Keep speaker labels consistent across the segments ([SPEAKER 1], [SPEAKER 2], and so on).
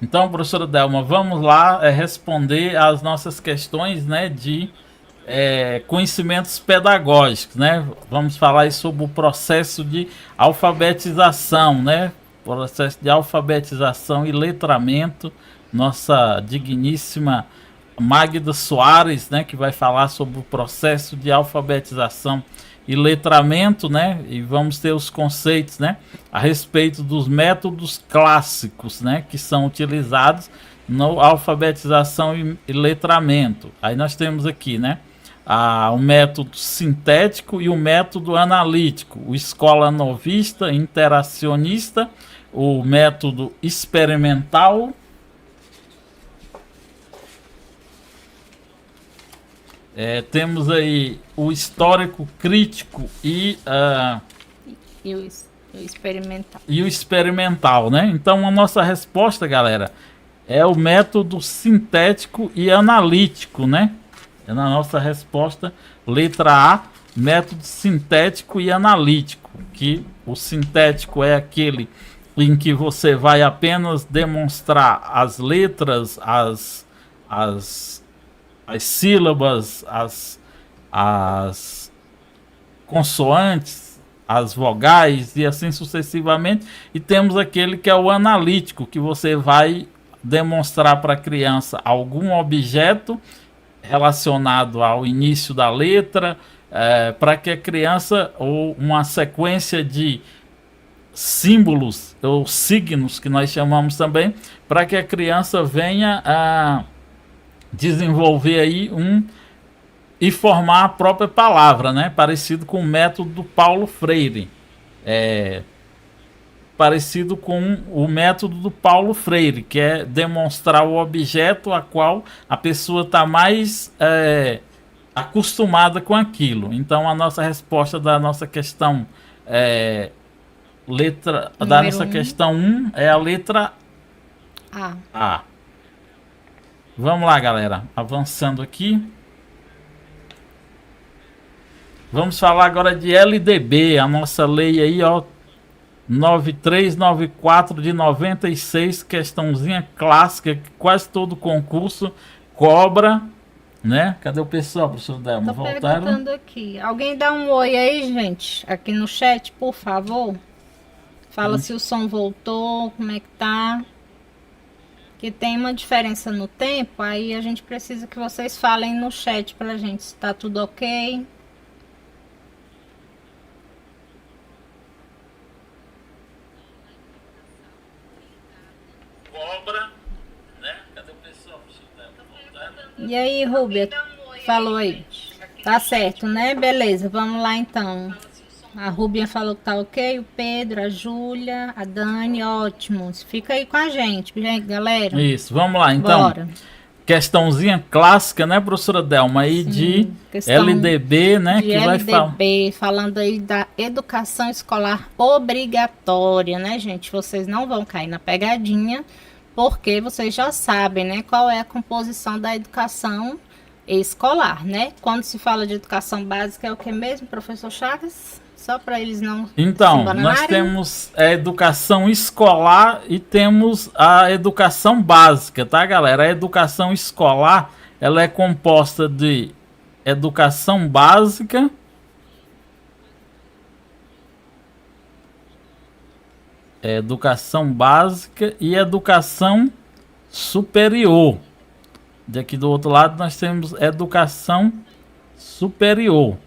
[SPEAKER 1] Então, professora Delma, vamos lá responder às nossas questões, né, de conhecimentos pedagógicos, né? Vamos falar aí sobre o processo de alfabetização, né? Processo de alfabetização e letramento. Nossa digníssima Magda Soares, né, que vai falar sobre o processo de alfabetização e letramento, né? E vamos ter os conceitos, né, a respeito dos métodos clássicos, né, que são utilizados na alfabetização e letramento. Aí nós temos aqui, né, o método sintético e o método analítico, o escola novista, interacionista, o método experimental. Temos aí o histórico crítico
[SPEAKER 2] E o experimental.
[SPEAKER 1] e o experimental, né? Então a nossa resposta, galera, é o método sintético e analítico, né? É na nossa resposta, letra A, método sintético e analítico, que o sintético é aquele em que você vai apenas demonstrar as letras, as sílabas, as consoantes, as vogais e assim sucessivamente. E temos aquele que é o analítico, que você vai demonstrar para a criança algum objeto relacionado ao início da letra, para que a criança, ou uma sequência de símbolos ou signos que nós chamamos também, para que a criança venha a desenvolver aí e formar a própria palavra, né? Parecido com o método do Paulo Freire. Parecido com o método do Paulo Freire, que é demonstrar o objeto a qual a pessoa está mais acostumada com aquilo. Então a nossa resposta da nossa questão questão 1 é a letra A. Vamos lá, galera. Avançando aqui. Vamos falar agora de LDB, a nossa lei aí, ó, 9394 de 96, questãozinha clássica que quase todo concurso cobra, né? Cadê o pessoal, professor Delma?
[SPEAKER 2] Tô perguntando aqui. Alguém dá um oi aí, gente, aqui no chat, por favor. Fala se o som voltou, como é que tá. Que tem uma diferença no tempo, aí a gente precisa que vocês falem no chat pra gente se tá tudo ok.
[SPEAKER 1] Cobra, né? Cadê o pessoal?
[SPEAKER 2] E aí, Rúbia? Falou aí. Tá certo, né? Beleza, vamos lá então. A Rubia falou que tá ok, o Pedro, a Júlia, a Dani, ótimo. Fica aí com a gente, galera.
[SPEAKER 1] Isso, vamos lá então.
[SPEAKER 2] Bora.
[SPEAKER 1] Questãozinha clássica, né, professora Delma, aí de LDB, né,
[SPEAKER 2] que vai falar. Falando aí da educação escolar obrigatória, né, gente? Vocês não vão cair na pegadinha, porque vocês já sabem, né, qual é a composição da educação escolar, né? Quando se fala de educação básica, é o que mesmo, professor Chagas? Só para eles não.
[SPEAKER 1] Então, nós temos a educação escolar e temos a educação básica, tá, galera? A educação escolar, ela é composta de educação básica, e educação superior. Daqui do outro lado nós temos educação superior.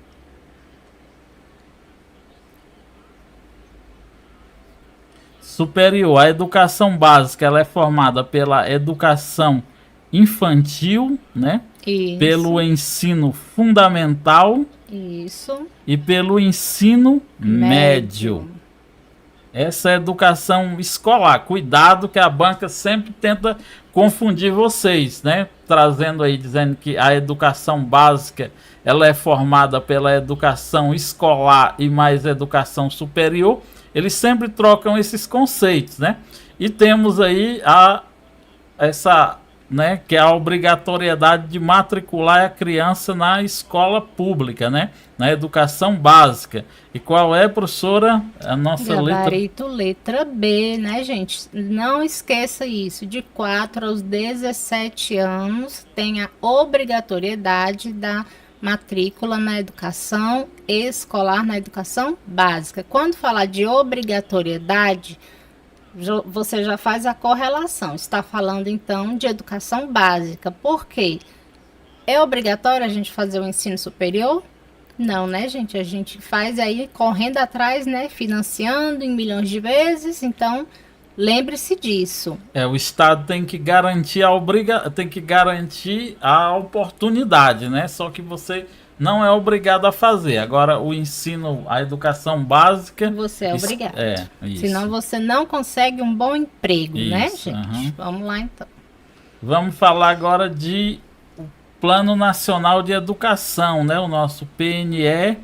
[SPEAKER 1] A educação básica, ela é formada pela educação infantil, né?
[SPEAKER 2] Isso.
[SPEAKER 1] Pelo ensino fundamental.
[SPEAKER 2] Isso.
[SPEAKER 1] E pelo ensino médio. Essa é a educação escolar. Cuidado que a banca sempre tenta confundir vocês, né? Trazendo aí, dizendo que a educação básica, ela é formada pela educação escolar e mais educação superior. Eles sempre trocam esses conceitos, né? E temos aí essa né, que é a obrigatoriedade de matricular a criança na escola pública, né, na educação básica. E qual é, professora, a nossa
[SPEAKER 2] Gabarito letra B, né, gente? Não esqueça isso, de 4 aos 17 anos tem a obrigatoriedade da matrícula na educação escolar, na educação básica. Quando falar de obrigatoriedade, você já faz a correlação. Está falando então de educação básica. Por quê? É obrigatório a gente fazer o ensino superior? Não, né, gente? A gente faz aí correndo atrás, né? Financiando em milhões de vezes. Então, lembre-se disso.
[SPEAKER 1] O Estado tem que garantir tem que garantir a oportunidade, né? Só que você não é obrigado a fazer. Agora, o ensino, a educação básica...
[SPEAKER 2] Você é obrigado.
[SPEAKER 1] Isso.
[SPEAKER 2] Senão você não consegue um bom emprego, né,
[SPEAKER 1] Isso,
[SPEAKER 2] gente? Vamos lá, então.
[SPEAKER 1] Vamos falar agora de Plano Nacional de Educação, né? O nosso PNE.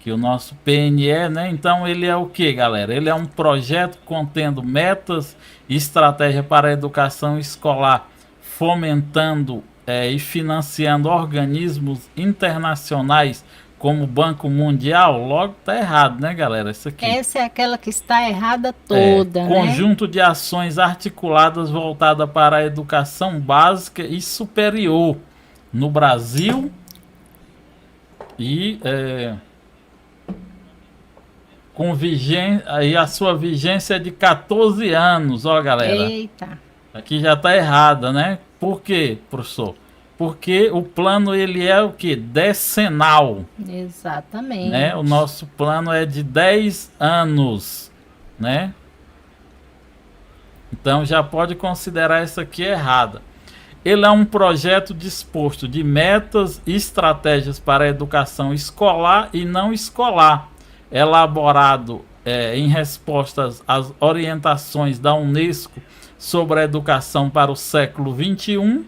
[SPEAKER 1] Que o nosso PNE, né? Então ele é o que, galera? Ele é um projeto contendo metas e estratégia para a educação escolar, fomentando e financiando organismos internacionais como o Banco Mundial. Logo tá errado, né, galera? Isso aqui.
[SPEAKER 2] Essa é aquela que está errada toda, né?
[SPEAKER 1] Conjunto de ações articuladas voltada para a educação básica e superior no Brasil e com vigência, aí a sua vigência é de 14 anos, ó, galera.
[SPEAKER 2] Eita.
[SPEAKER 1] Aqui já tá errada, né? Por quê, professor? Porque o plano ele é o que? Decenal.
[SPEAKER 2] Exatamente.
[SPEAKER 1] Né? O nosso plano é de 10 anos, né? Então já pode considerar isso aqui errada. Ele é um projeto disposto de metas e estratégias para a educação escolar e não escolar, elaborado em respostas às orientações da Unesco sobre a educação para o século XXI,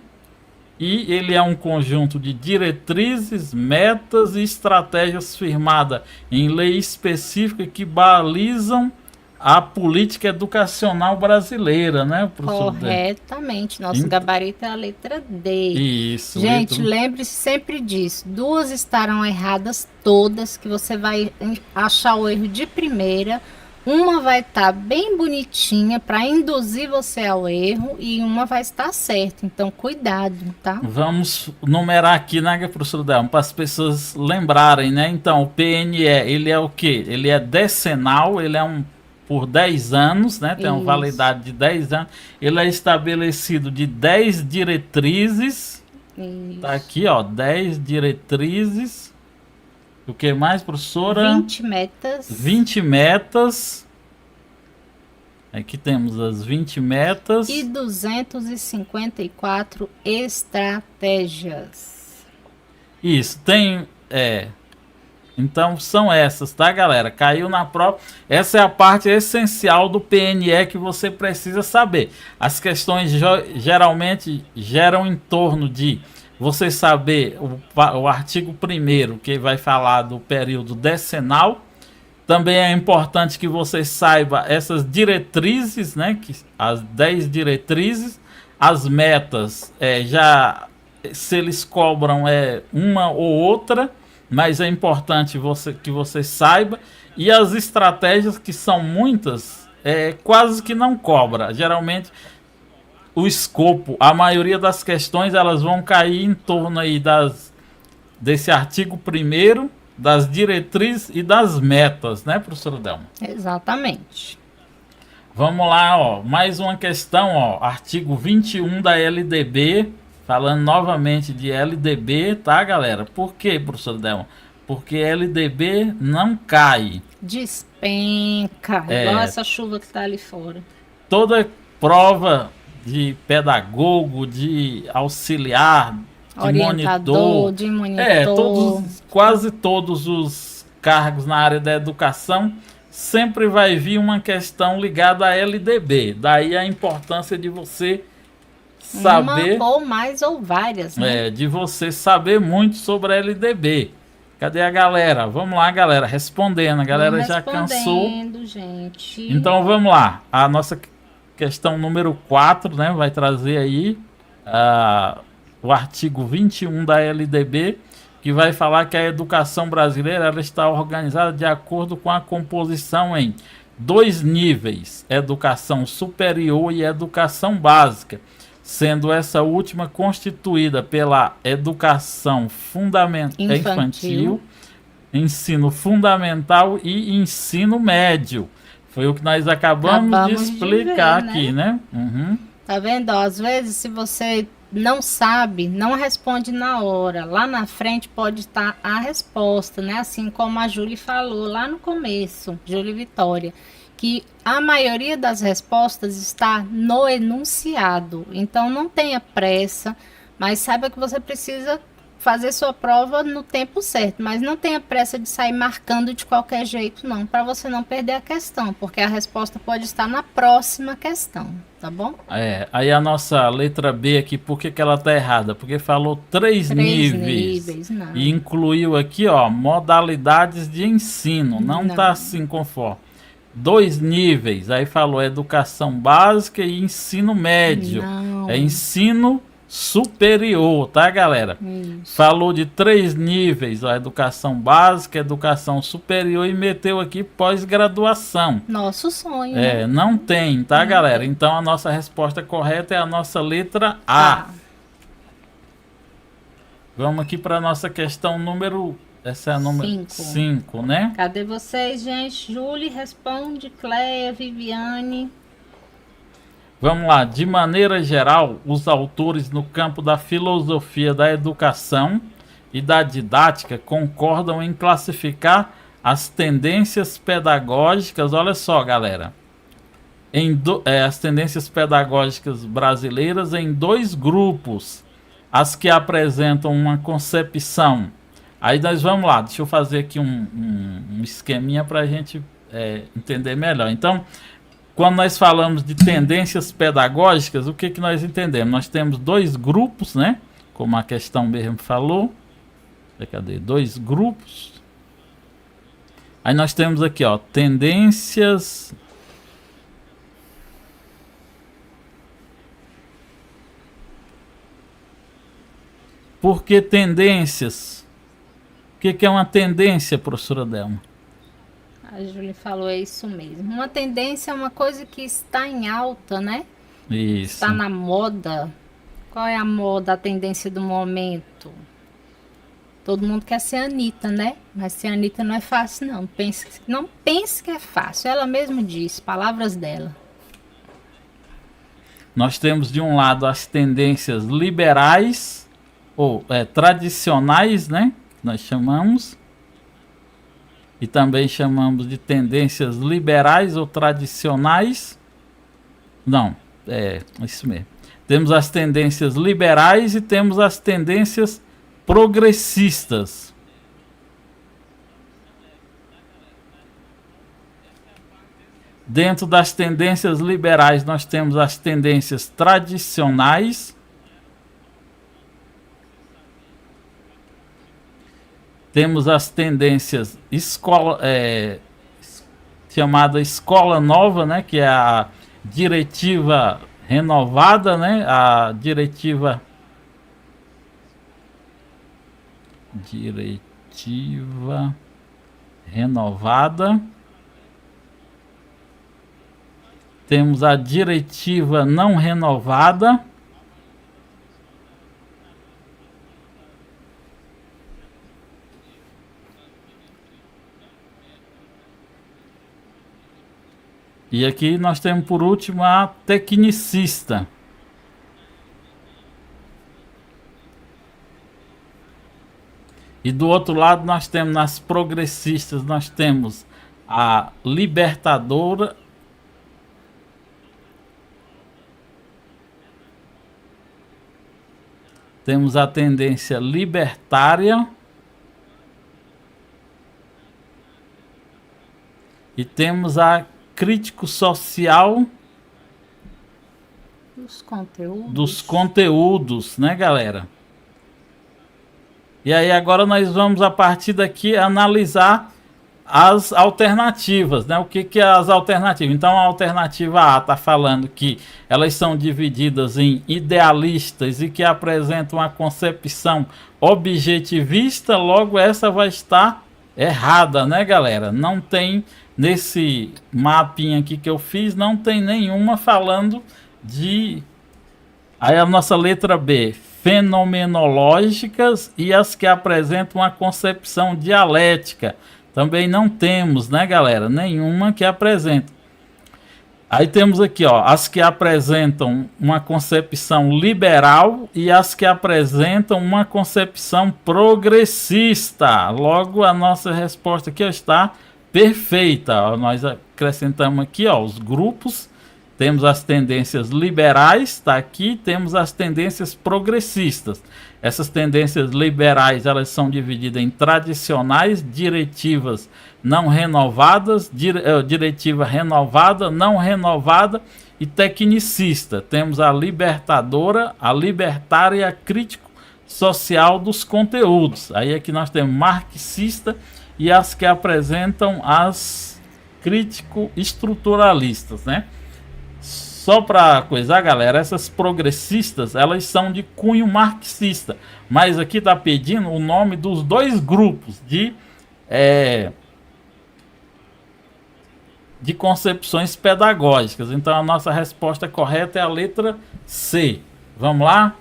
[SPEAKER 1] e ele é um conjunto de diretrizes, metas e estratégias firmadas em lei específica que balizam a política educacional brasileira, né, professor?
[SPEAKER 2] Corretamente. Nosso gabarito é a letra D.
[SPEAKER 1] Isso.
[SPEAKER 2] Gente, lembre-se sempre disso. Duas estarão erradas todas, que você vai achar o erro de primeira. Uma vai estar bem bonitinha para induzir você ao erro e uma vai estar certa. Então, cuidado, tá?
[SPEAKER 1] Vamos numerar aqui, né, professor Delmo, para as pessoas lembrarem, né? Então, o PNE, ele é o quê? Ele é decenal, ele é por 10 anos, né? Tem uma validade de 10 anos. Ele é estabelecido de 10 diretrizes.
[SPEAKER 2] Isso.
[SPEAKER 1] Tá aqui, ó, 10 diretrizes. O que mais, professora?
[SPEAKER 2] 20 metas.
[SPEAKER 1] 20 metas. Aqui temos as 20 metas.
[SPEAKER 2] E 254 estratégias.
[SPEAKER 1] Isso, tem... Então são essas, tá, galera? Caiu na prova. Essa é a parte essencial do PNE que você precisa saber. As questões geralmente geram em torno de você saber o artigo 1º, que vai falar do período decenal. Também é importante que você saiba essas diretrizes, né? As 10 diretrizes, as metas, se eles cobram uma ou outra, mas é importante que você saiba. E as estratégias, que são muitas, quase que não cobra. Geralmente o escopo, a maioria das questões, elas vão cair em torno aí desse artigo 1º, das diretrizes e das metas, né, professora Delma?
[SPEAKER 2] Exatamente.
[SPEAKER 1] Vamos lá, ó, mais uma questão, ó, artigo 21 da LDB, falando novamente de LDB, tá, galera? Por quê, professora Delma? Porque LDB não cai.
[SPEAKER 2] Despenca, igual essa chuva que tá ali fora.
[SPEAKER 1] Toda prova de pedagogo, de auxiliar,
[SPEAKER 2] orientador, de monitor,
[SPEAKER 1] quase todos os cargos na área da educação, sempre vai vir uma questão ligada à LDB. Daí a importância de você saber...
[SPEAKER 2] Uma ou mais ou várias, né?
[SPEAKER 1] De você saber muito sobre a LDB. Cadê a galera? Vamos lá, galera, respondendo. A galera já cansou.
[SPEAKER 2] Gente.
[SPEAKER 1] Então vamos lá. A nossa questão número 4, né? Vai trazer aí o artigo 21 da LDB, que vai falar que a educação brasileira ela está organizada de acordo com a composição em 2 níveis, educação superior e educação básica, sendo essa última constituída pela educação infantil, ensino fundamental e ensino médio. Foi o que nós acabamos de explicar de ver, aqui, né? Uhum.
[SPEAKER 2] Tá vendo? Às vezes, se você não sabe, não responde na hora. Lá na frente pode estar a resposta, né? Assim como a Júlia falou lá no começo, Júlia Vitória, que a maioria das respostas está no enunciado. Então não tenha pressa, mas saiba que você precisa fazer sua prova no tempo certo, mas não tenha pressa de sair marcando de qualquer jeito não, para você não perder a questão, porque a resposta pode estar na próxima questão, tá bom?
[SPEAKER 1] Aí a nossa letra B aqui, por que ela tá errada? Porque falou 3 níveis não. E incluiu aqui, ó, modalidades de ensino, não tá assim conforme. 2 níveis, aí falou educação básica e ensino médio. Não. É ensino superior, tá, galera? Isso. Falou de 3 níveis, ó, educação básica, educação superior e meteu aqui pós-graduação.
[SPEAKER 2] Nosso sonho. Né?
[SPEAKER 1] Não tem, tá, galera? Então a nossa resposta correta é a nossa letra A. Vamos aqui para nossa questão número... Essa é a número 5, né?
[SPEAKER 2] Cadê vocês, gente? Júlia responde, Cleia, Viviane...
[SPEAKER 1] Vamos lá, de maneira geral, os autores no campo da filosofia da educação e da didática concordam em classificar as tendências pedagógicas, olha só, galera, as tendências pedagógicas brasileiras em 2 grupos, as que apresentam uma concepção. Aí nós vamos lá, deixa eu fazer aqui um esqueminha para a gente entender melhor. Então, quando nós falamos de tendências pedagógicas, o que nós entendemos? Nós temos 2 grupos, né? Como a questão mesmo falou. Cadê? 2 grupos. Aí nós temos aqui, ó, tendências... Por que tendências? O que é uma tendência, professora Delma?
[SPEAKER 2] A Júlia falou, é isso mesmo. Uma tendência é uma coisa que está em alta, né?
[SPEAKER 1] Isso.
[SPEAKER 2] Está na moda. Qual é a moda, a tendência do momento? Todo mundo quer ser Anitta, né? Mas ser Anitta não é fácil, não. Não pense que é fácil. Ela mesma disse, palavras dela.
[SPEAKER 1] Nós temos de um lado as tendências liberais, ou tradicionais, né? Nós chamamos... E também chamamos de tendências liberais ou tradicionais. Não, isso mesmo. Temos as tendências liberais e temos as tendências progressistas. Dentro das tendências liberais, nós temos as tendências tradicionais. Temos as tendências chamada escola nova, né, que é a diretiva renovada, né, a diretiva renovada. Temos a diretiva não renovada. E aqui nós temos por último a tecnicista. E do outro lado nós temos nas progressistas, nós temos a libertadora. Temos a tendência libertária. E temos a crítico social dos conteúdos, né, galera? E aí agora nós vamos a partir daqui analisar as alternativas, né? O que é as alternativas? Então a alternativa A está falando que elas são divididas em idealistas e que apresentam uma concepção objetivista, logo essa vai estar errada, né, galera? Não tem, nesse mapinha aqui que eu fiz, não tem nenhuma falando de... Aí a nossa letra B, fenomenológicas e as que apresentam uma concepção dialética. Também não temos, né, galera? Nenhuma que apresenta. Aí temos aqui, ó, as que apresentam uma concepção liberal e as que apresentam uma concepção progressista. Logo, a nossa resposta aqui ó, está perfeita. Ó, nós acrescentamos aqui, ó, os grupos. Temos as tendências liberais, está aqui, temos as tendências progressistas. Essas tendências liberais, elas são divididas em tradicionais, diretivas não renovadas, diretiva renovada, não renovada e tecnicista. Temos a libertadora, a libertária e a crítico social dos conteúdos. Aí aqui nós temos marxista e as que apresentam as crítico estruturalistas, né? Só para coisar, galera, essas progressistas, elas são de cunho marxista. Mas aqui tá pedindo o nome dos dois grupos de concepções pedagógicas. Então a nossa resposta correta é a letra C. Vamos lá?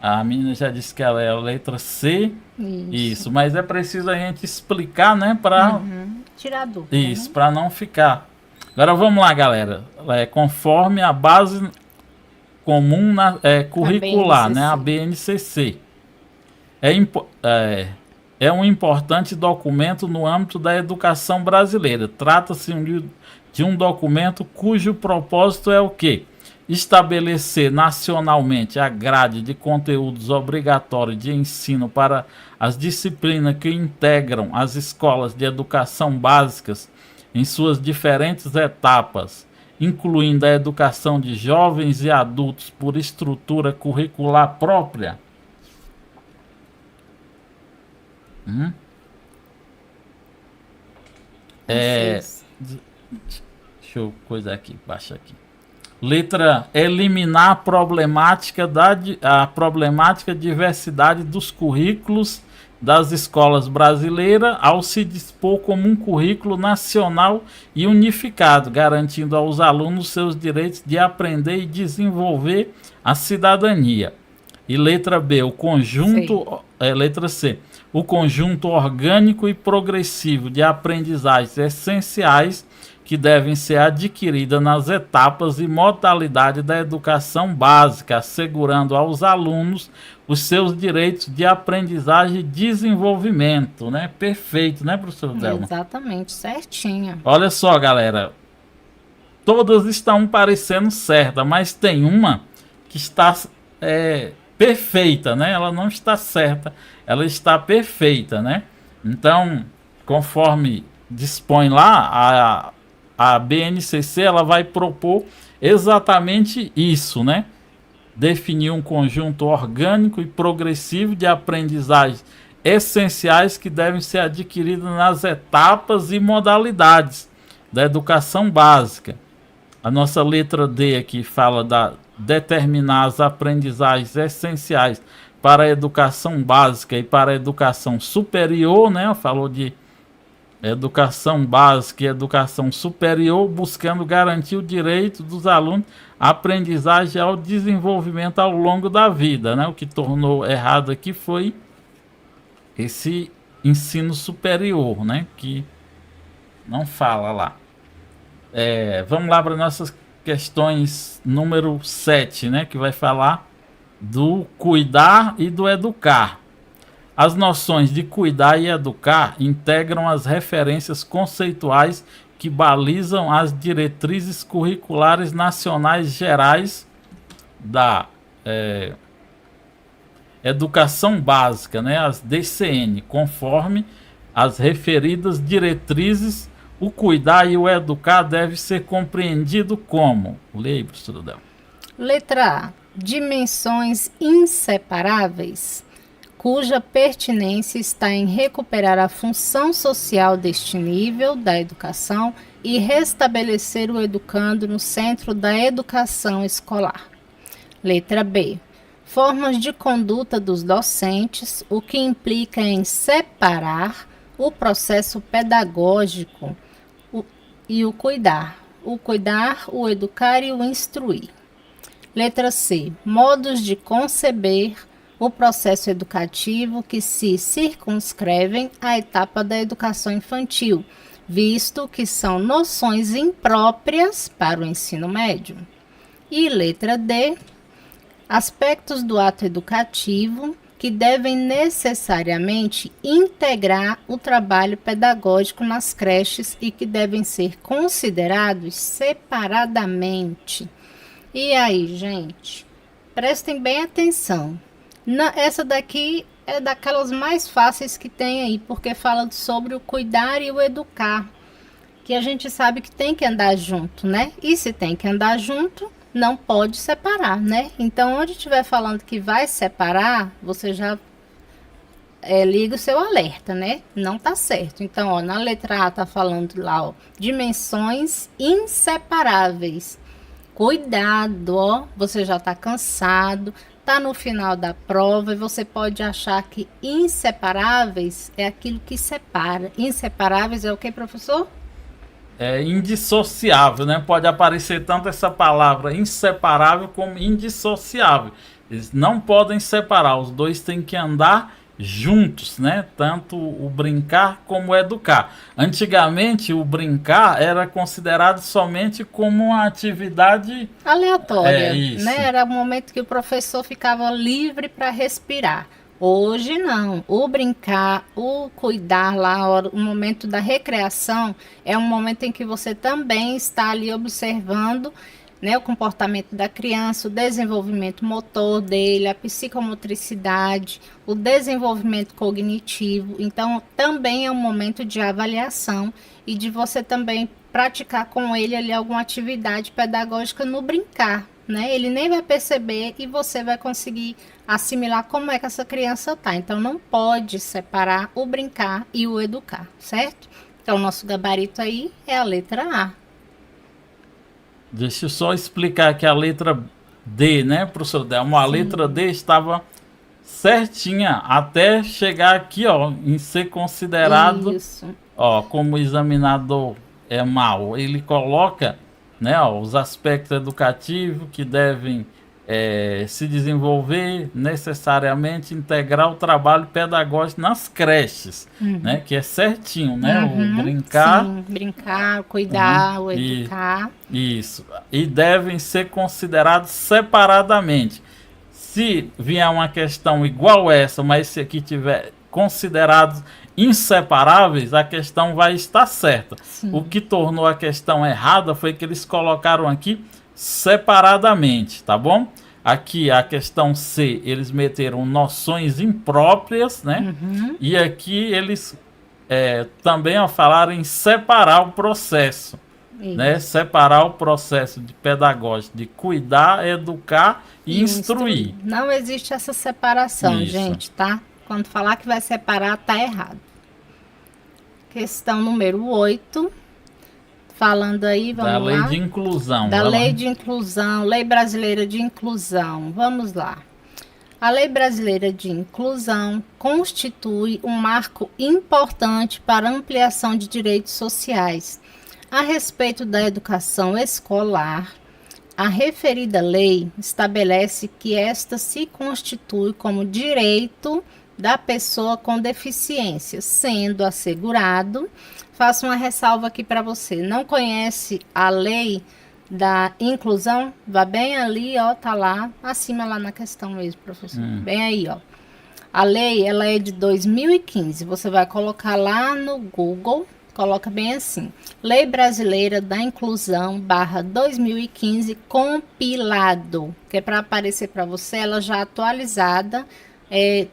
[SPEAKER 1] A menina já disse que ela é a letra C. Isso, mas é preciso a gente explicar, né? Para
[SPEAKER 2] tirar dúvida.
[SPEAKER 1] Isso, para não ficar... Agora vamos lá, galera. Conforme a base comum curricular, né? A BNCC. É um importante documento no âmbito da educação brasileira. Trata-se de um documento cujo propósito é o quê? Estabelecer nacionalmente a grade de conteúdos obrigatórios de ensino para as disciplinas que integram as escolas de educação básicas em suas diferentes etapas, incluindo a educação de jovens e adultos por estrutura curricular própria. Deixa eu coisar aqui, baixa aqui. Letra, eliminar a problemática diversidade dos currículos das escolas brasileiras ao se dispor como um currículo nacional e unificado, garantindo aos alunos seus direitos de aprender e desenvolver a cidadania. E letra B, letra C, o conjunto orgânico e progressivo de aprendizagens essenciais que devem ser adquiridas nas etapas e modalidades da educação básica, assegurando aos alunos os seus direitos de aprendizagem e desenvolvimento, né? Perfeito, né, professor Delma?
[SPEAKER 2] Exatamente, certinho.
[SPEAKER 1] Olha só, galera, todas estão parecendo certas, mas tem uma que está perfeita, né? Ela não está certa, ela está perfeita, né? Então, conforme dispõe lá, a BNCC ela vai propor exatamente isso, né? Definir um conjunto orgânico e progressivo de aprendizagens essenciais que devem ser adquiridas nas etapas e modalidades da educação básica. A nossa letra D aqui fala da determinar as aprendizagens essenciais para a educação básica e para a educação superior, né? Falou de educação básica e educação superior, buscando garantir o direito dos alunos à aprendizagem ao desenvolvimento ao longo da vida, né? O que tornou errado aqui foi esse ensino superior, né? Que não fala lá. Vamos lá para nossas questões número 7, né? Que vai falar do cuidar e do educar. As noções de cuidar e educar integram as referências conceituais que balizam as diretrizes curriculares nacionais gerais da educação básica, né, as DCN, conforme as referidas diretrizes. O cuidar e o educar deve ser compreendido como... Leia aí, professor Del.
[SPEAKER 2] Letra A. Dimensões inseparáveis. cuja pertinência está em recuperar a função social deste nível da educação e restabelecer o educando no centro da educação escolar. Letra B. Formas de conduta dos docentes, o que implica em separar o processo pedagógico e o cuidar, o educar e o instruir. Letra C. Modos de conceber o processo educativo que se circunscrevem à etapa da educação infantil, visto que são noções impróprias para o ensino médio. E letra D. Aspectos do ato educativo que devem necessariamente integrar o trabalho pedagógico nas creches e que devem ser considerados separadamente. E aí, gente, prestem bem atenção. Essa daqui é daquelas mais fáceis que tem aí, porque fala sobre o cuidar e o educar, que a gente sabe que tem que andar junto, né? E se tem que andar junto, não pode separar, né? Então, onde estiver falando que vai separar, você já liga o seu alerta, né? Não tá certo. Então, ó, na letra A tá falando lá, ó, dimensões inseparáveis. Cuidado, ó, você já tá cansado, tá no final da prova e você pode achar que inseparáveis é aquilo que separa. Inseparáveis é o que, professor?
[SPEAKER 1] É indissociável, né? Pode aparecer tanto essa palavra inseparável como indissociável. Eles não podem separar, os dois têm que andar juntos, né? Tanto o brincar como o educar. Antigamente, o brincar era considerado somente como uma atividade
[SPEAKER 2] aleatória, né? Era o momento que o professor ficava livre para respirar. Hoje não, o brincar, o cuidar lá, o momento da recreação é um momento em que você também está ali observando, né, o comportamento da criança, o desenvolvimento motor dele, a psicomotricidade, o desenvolvimento cognitivo. Então, também é um momento de avaliação e de você também praticar com ele ali alguma atividade pedagógica no brincar, né? Ele nem vai perceber e você vai conseguir assimilar como é que essa criança tá. Então, não pode separar o brincar e o educar, certo? Então, o nosso gabarito aí é a letra A.
[SPEAKER 1] Deixa eu só explicar que a letra D, né, professor Delmo? A letra D estava certinha até chegar aqui, ó, em ser considerado, ó, como examinador é mau. Ele coloca, né, ó, os aspectos educativos que devem se desenvolver necessariamente, integrar o trabalho pedagógico nas creches, né, que é certinho, né, o brincar,
[SPEAKER 2] sim, brincar, cuidar, o educar.
[SPEAKER 1] Isso. E devem ser considerados separadamente. Se vier uma questão igual essa, mas se aqui tiver considerados inseparáveis, a questão vai estar certa. Sim. O que tornou a questão errada foi que eles colocaram aqui separadamente, tá bom? Aqui a questão C, eles meteram noções impróprias, né? E aqui eles também falaram em separar o processo, né? Separar o processo de pedagógico, de cuidar, educar e instruir.
[SPEAKER 2] Não existe essa separação, gente, tá? Quando falar que vai separar, tá errado. Questão número 8. Falando aí, vamos lá.
[SPEAKER 1] Da lei de inclusão.
[SPEAKER 2] Da lei de inclusão, lei brasileira de inclusão. Vamos lá. A lei brasileira de inclusão constitui um marco importante para a ampliação de direitos sociais. A respeito da educação escolar, a referida lei estabelece que esta se constitui como direito da pessoa com deficiência, sendo assegurado. Faço uma ressalva aqui para você. Não conhece a lei da inclusão? Vá bem ali, ó, tá lá, acima lá na questão mesmo, professor. Bem aí, ó. A lei, ela é de 2015. Você vai colocar lá no Google, coloca bem assim: Lei Brasileira da Inclusão /2015 compilado, que é para aparecer para você ela já atualizada.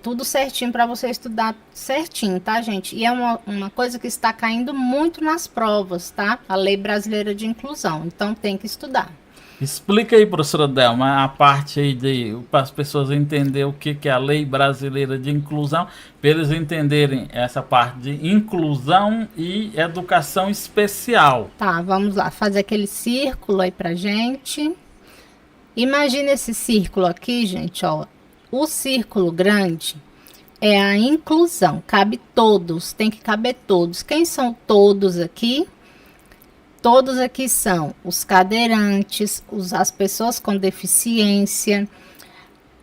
[SPEAKER 2] Tudo certinho para você estudar certinho, tá, gente? E é uma coisa que está caindo muito nas provas, tá? A Lei Brasileira de Inclusão. Então, tem que estudar.
[SPEAKER 1] Explica aí, professora Delma, a parte aí para as pessoas entenderem o que, que é a Lei Brasileira de Inclusão, para eles entenderem essa parte de inclusão e educação especial.
[SPEAKER 2] Tá, vamos lá, fazer aquele círculo aí pra gente. Imagina esse círculo aqui, gente, ó. O círculo grande é a inclusão, cabe todos, tem que caber todos. Quem são todos aqui? Todos aqui são os cadeirantes, as pessoas com deficiência,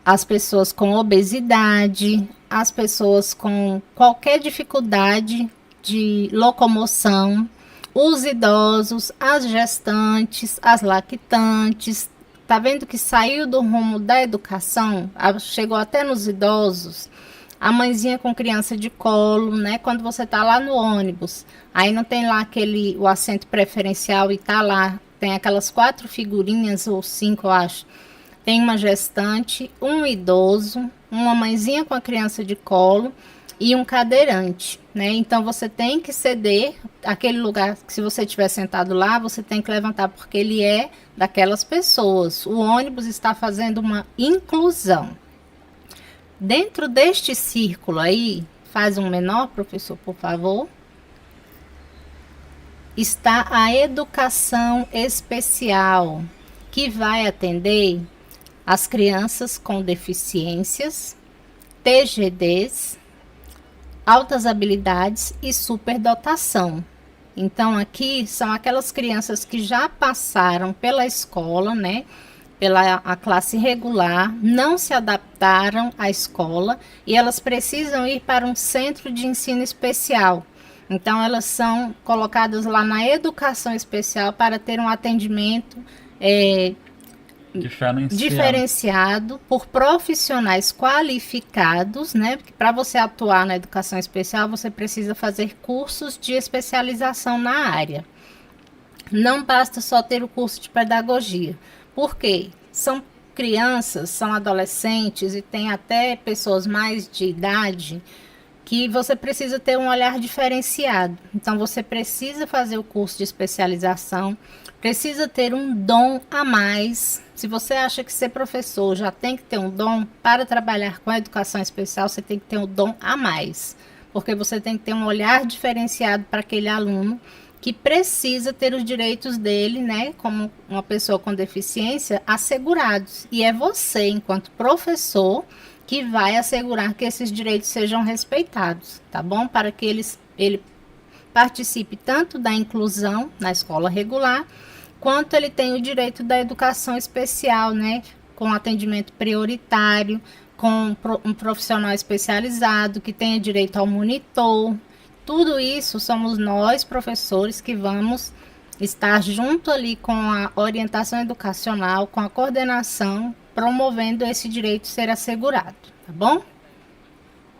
[SPEAKER 2] as pessoas com obesidade, as pessoas com qualquer dificuldade de locomoção, os idosos, as gestantes, as lactantes. Tá vendo que saiu do rumo da educação, chegou até nos idosos, a mãezinha com criança de colo, né? Quando você tá lá no ônibus, aí não tem lá o assento preferencial e tá lá, tem aquelas 4 figurinhas ou 5, eu acho. Tem uma gestante, um idoso, uma mãezinha com a criança de colo e um cadeirante, né? Então você tem que ceder aquele lugar que, se você estiver sentado lá, você tem que levantar, porque ele é daquelas pessoas. O ônibus está fazendo uma inclusão. Dentro deste círculo aí, faz um menor, professor, por favor. Está a educação especial, que vai atender as crianças com deficiências, TGDs, altas habilidades e superdotação. Então, aqui são aquelas crianças que já passaram pela escola, né? Pela a classe regular, não se adaptaram à escola e elas precisam ir para um centro de ensino especial. Então, elas são colocadas lá na educação especial para ter um atendimento diferenciado por profissionais qualificados, né? Porque para você atuar na educação especial, você precisa fazer cursos de especialização na área. Não basta só ter o curso de pedagogia. Por quê? São crianças, são adolescentes e tem até pessoas mais de idade que você precisa ter um olhar diferenciado. Então, você precisa fazer o curso de especialização, precisa ter um dom a mais. Se você acha que ser professor já tem que ter um dom, para trabalhar com a educação especial, você tem que ter um dom a mais, porque você tem que ter um olhar diferenciado para aquele aluno que precisa ter os direitos dele, né, como uma pessoa com deficiência, assegurados. E é você, enquanto professor, que vai assegurar que esses direitos sejam respeitados, tá bom? Para que ele participe tanto da inclusão na escola regular, quanto ele tenha o direito da educação especial, né, com atendimento prioritário, com um profissional especializado, que tenha direito ao monitor. Tudo isso somos nós, professores, que vamos estar junto ali com a orientação educacional, com a coordenação, promovendo esse direito ser assegurado, tá bom?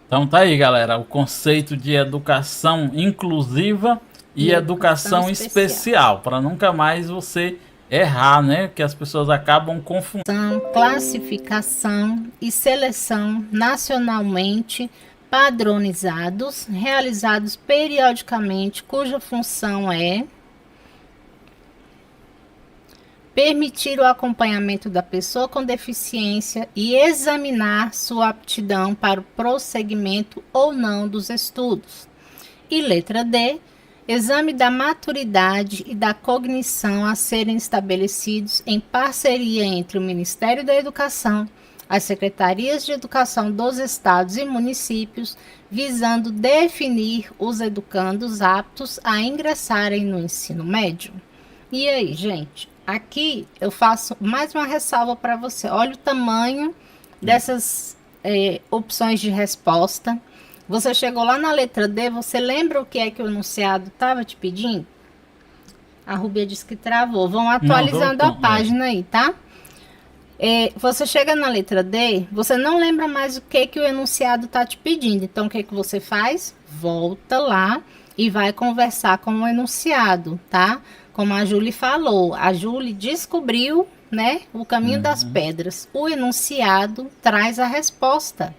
[SPEAKER 1] Então tá aí, galera, o conceito de educação inclusiva e educação especial, para nunca mais você errar, né? Que as pessoas acabam confundindo.
[SPEAKER 2] Classificação e seleção nacionalmente padronizados, realizados periodicamente, cuja função é permitir o acompanhamento da pessoa com deficiência e examinar sua aptidão para o prosseguimento ou não dos estudos. E letra D, exame da maturidade e da cognição a serem estabelecidos em parceria entre o Ministério da Educação, as secretarias de educação dos estados e municípios, visando definir os educandos aptos a ingressarem no ensino médio. E aí, gente, aqui eu faço mais uma ressalva para você. Olha o tamanho dessas opções de resposta. Você chegou lá na letra D, você lembra o que é que o enunciado estava te pedindo? A Rubia disse que travou. Vão atualizando a página aí, tá? Você chega na letra D, você não lembra mais o que o enunciado está te pedindo. Então, o que você faz? Volta lá e vai conversar com o enunciado, tá? Como a Júlia falou, a Júlia descobriu, né, o caminho das pedras. O enunciado traz a resposta.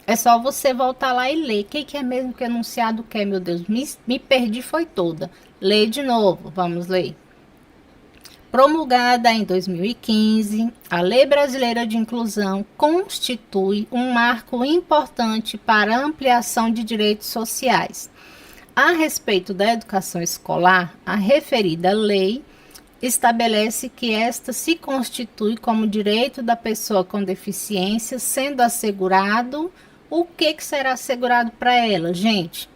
[SPEAKER 2] É só você voltar lá e ler. O que é mesmo que o enunciado quer, meu Deus? Me perdi foi toda. Lê de novo, vamos ler. Promulgada em 2015, a Lei Brasileira de Inclusão constitui um marco importante para a ampliação de direitos sociais. A respeito da educação escolar, a referida lei estabelece que esta se constitui como direito da pessoa com deficiência, sendo assegurado o que será assegurado para ela, gente?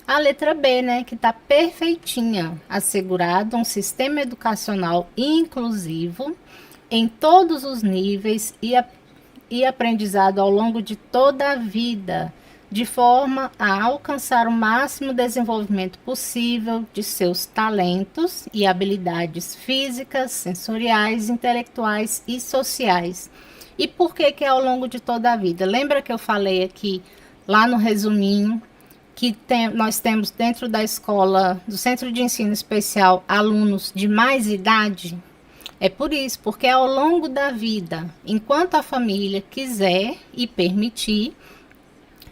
[SPEAKER 2] A letra B, né, que está perfeitinha, assegurado um sistema educacional inclusivo em todos os níveis e aprendizado ao longo de toda a vida, de forma a alcançar o máximo desenvolvimento possível de seus talentos e habilidades físicas, sensoriais, intelectuais e sociais. E por que é ao longo de toda a vida? Lembra que eu falei aqui, lá no resuminho, que nós temos dentro da escola, do Centro de Ensino Especial, alunos de mais idade? É por isso, porque ao longo da vida, enquanto a família quiser e permitir,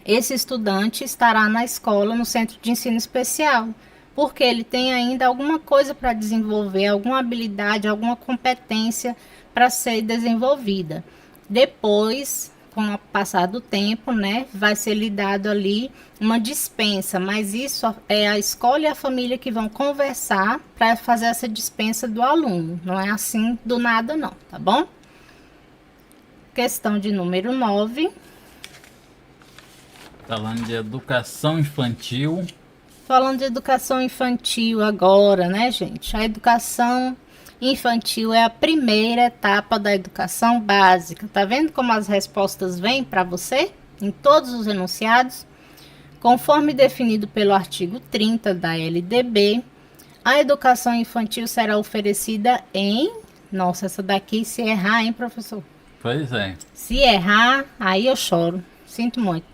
[SPEAKER 2] esse estudante estará na escola, no Centro de Ensino Especial, porque ele tem ainda alguma coisa para desenvolver, alguma habilidade, alguma competência para ser desenvolvida. Depois, com o passar do tempo, né, vai ser lhe dado ali uma dispensa, mas isso é a escola e a família que vão conversar para fazer essa dispensa do aluno. Não é assim do nada não, tá bom? Questão de número 9.
[SPEAKER 1] Falando de educação infantil.
[SPEAKER 2] Falando de educação infantil agora, né, gente? A educação infantil é a primeira etapa da educação básica. Tá vendo como as respostas vêm para você em todos os enunciados? Conforme definido pelo artigo 30 da LDB, a educação infantil será oferecida em... Nossa, essa daqui se errar, hein, professor?
[SPEAKER 1] Pois é.
[SPEAKER 2] Se errar, aí eu choro. Sinto muito.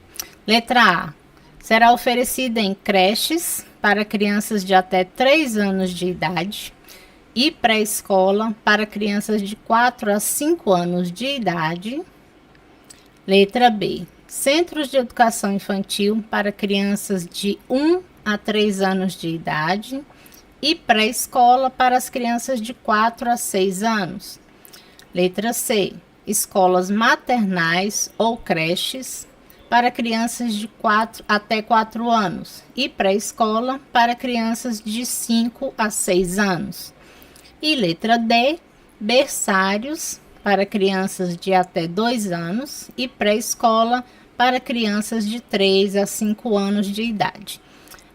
[SPEAKER 2] Letra A. Será oferecida em creches para crianças de até 3 anos de idade e pré-escola para crianças de 4 a 5 anos de idade. Letra B. Centros de educação infantil para crianças de 1 a 3 anos de idade e pré-escola para as crianças de 4 a 6 anos. Letra C. Escolas maternais ou creches para crianças de 4 até 4 anos e pré-escola para crianças de 5 a 6 anos. E letra D, berçários para crianças de até 2 anos e pré-escola para crianças de 3 a 5 anos de idade.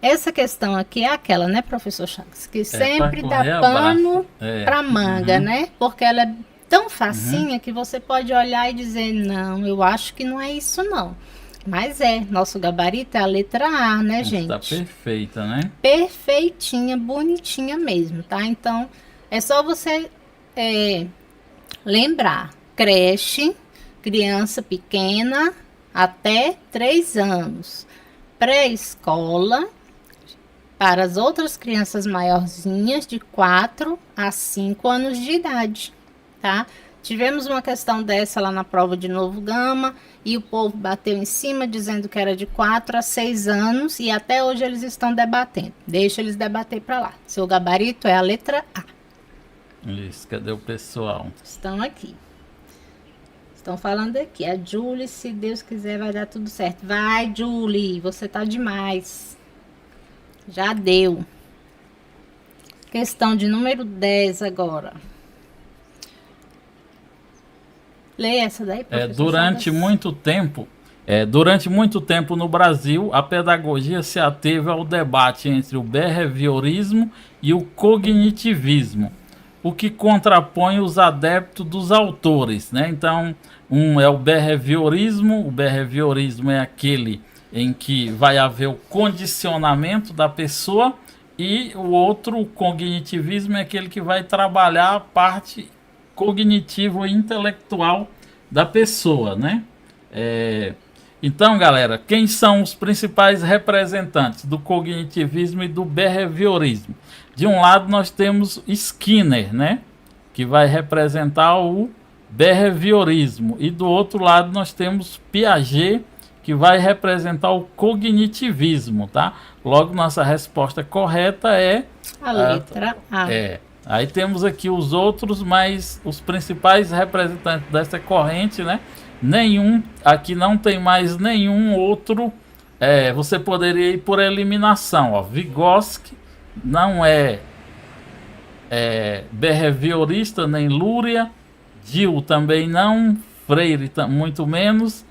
[SPEAKER 2] Essa questão aqui é aquela, né, professor Chagas, que sempre dá pano para manga, né? Porque ela é tão facinha que você pode olhar e dizer, não, eu acho que não é isso não. Mas nosso gabarito é a letra A, né, gente?
[SPEAKER 1] Tá perfeita, né?
[SPEAKER 2] Perfeitinha, bonitinha mesmo, tá? Então, é só você lembrar, creche, criança pequena até 3 anos, pré-escola, para as outras crianças maiorzinhas de 4 a 5 anos de idade, tá? Tivemos uma questão dessa lá na prova de Novo Gama e o povo bateu em cima dizendo que era de 4 a 6 anos e até hoje eles estão debatendo. Deixa eles debater para lá. Seu gabarito é a letra A.
[SPEAKER 1] Isso, cadê o pessoal?
[SPEAKER 2] Estão aqui. Estão falando aqui. A Julie, se Deus quiser, vai dar tudo certo. Vai, Julie, você tá demais. Já deu. Questão de número 10 agora. Leia essa daí, professor.
[SPEAKER 1] Durante muito tempo no Brasil, a pedagogia se ateve ao debate entre o behaviorismo e o cognitivismo, o que contrapõe os adeptos dos autores, né? Então, um é o behaviorismo é aquele em que vai haver o condicionamento da pessoa, e o outro, o cognitivismo, é aquele que vai trabalhar a parte cognitivo e intelectual da pessoa, né? Então, galera, quem são os principais representantes do cognitivismo e do behaviorismo? De um lado nós temos Skinner, né? Que vai representar o behaviorismo, e do outro lado nós temos Piaget, que vai representar o cognitivismo, tá? Logo, nossa resposta correta é
[SPEAKER 2] a letra A.
[SPEAKER 1] Aí temos aqui os outros, mas os principais representantes dessa corrente, né? Nenhum, aqui não tem mais nenhum outro. Você poderia ir por eliminação, ó. Vygotsky não é behaviorista nem Luria, Dill também não, Freire muito menos,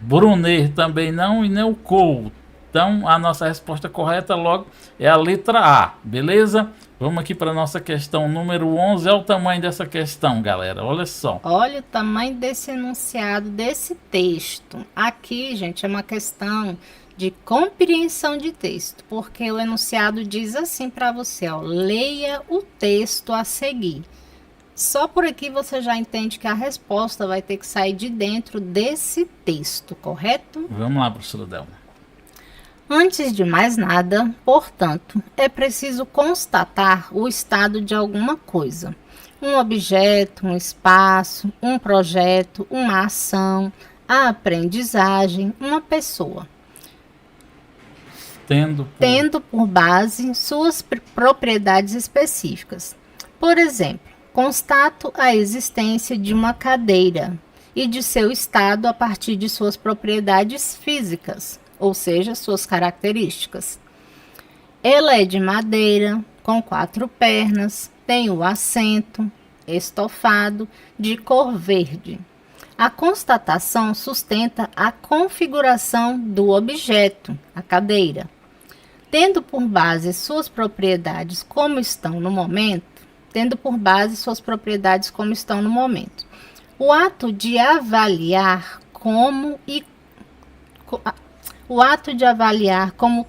[SPEAKER 1] Bruner também não e nem o Cole. Então a nossa resposta correta logo é a letra A, beleza? Vamos aqui para a nossa questão número 11. Olha o tamanho dessa questão, galera, olha só.
[SPEAKER 2] Olha o tamanho desse enunciado, desse texto. Aqui, gente, é uma questão de compreensão de texto, porque o enunciado diz assim para você, ó, leia o texto a seguir. Só por aqui você já entende que a resposta vai ter que sair de dentro desse texto, correto?
[SPEAKER 1] Vamos lá, professora Delma.
[SPEAKER 2] Antes de mais nada, portanto, é preciso constatar o estado de alguma coisa. Um objeto, um espaço, um projeto, uma ação, a aprendizagem, uma pessoa. Tendo por base suas propriedades específicas. Por exemplo, constato a existência de uma cadeira e de seu estado a partir de suas propriedades físicas, ou seja, suas características. Ela é de madeira, com 4 pernas, tem o assento, estofado, de cor verde. A constatação sustenta a configuração do objeto, a cadeira. Tendo por base suas propriedades como estão no momento, o ato de avaliar como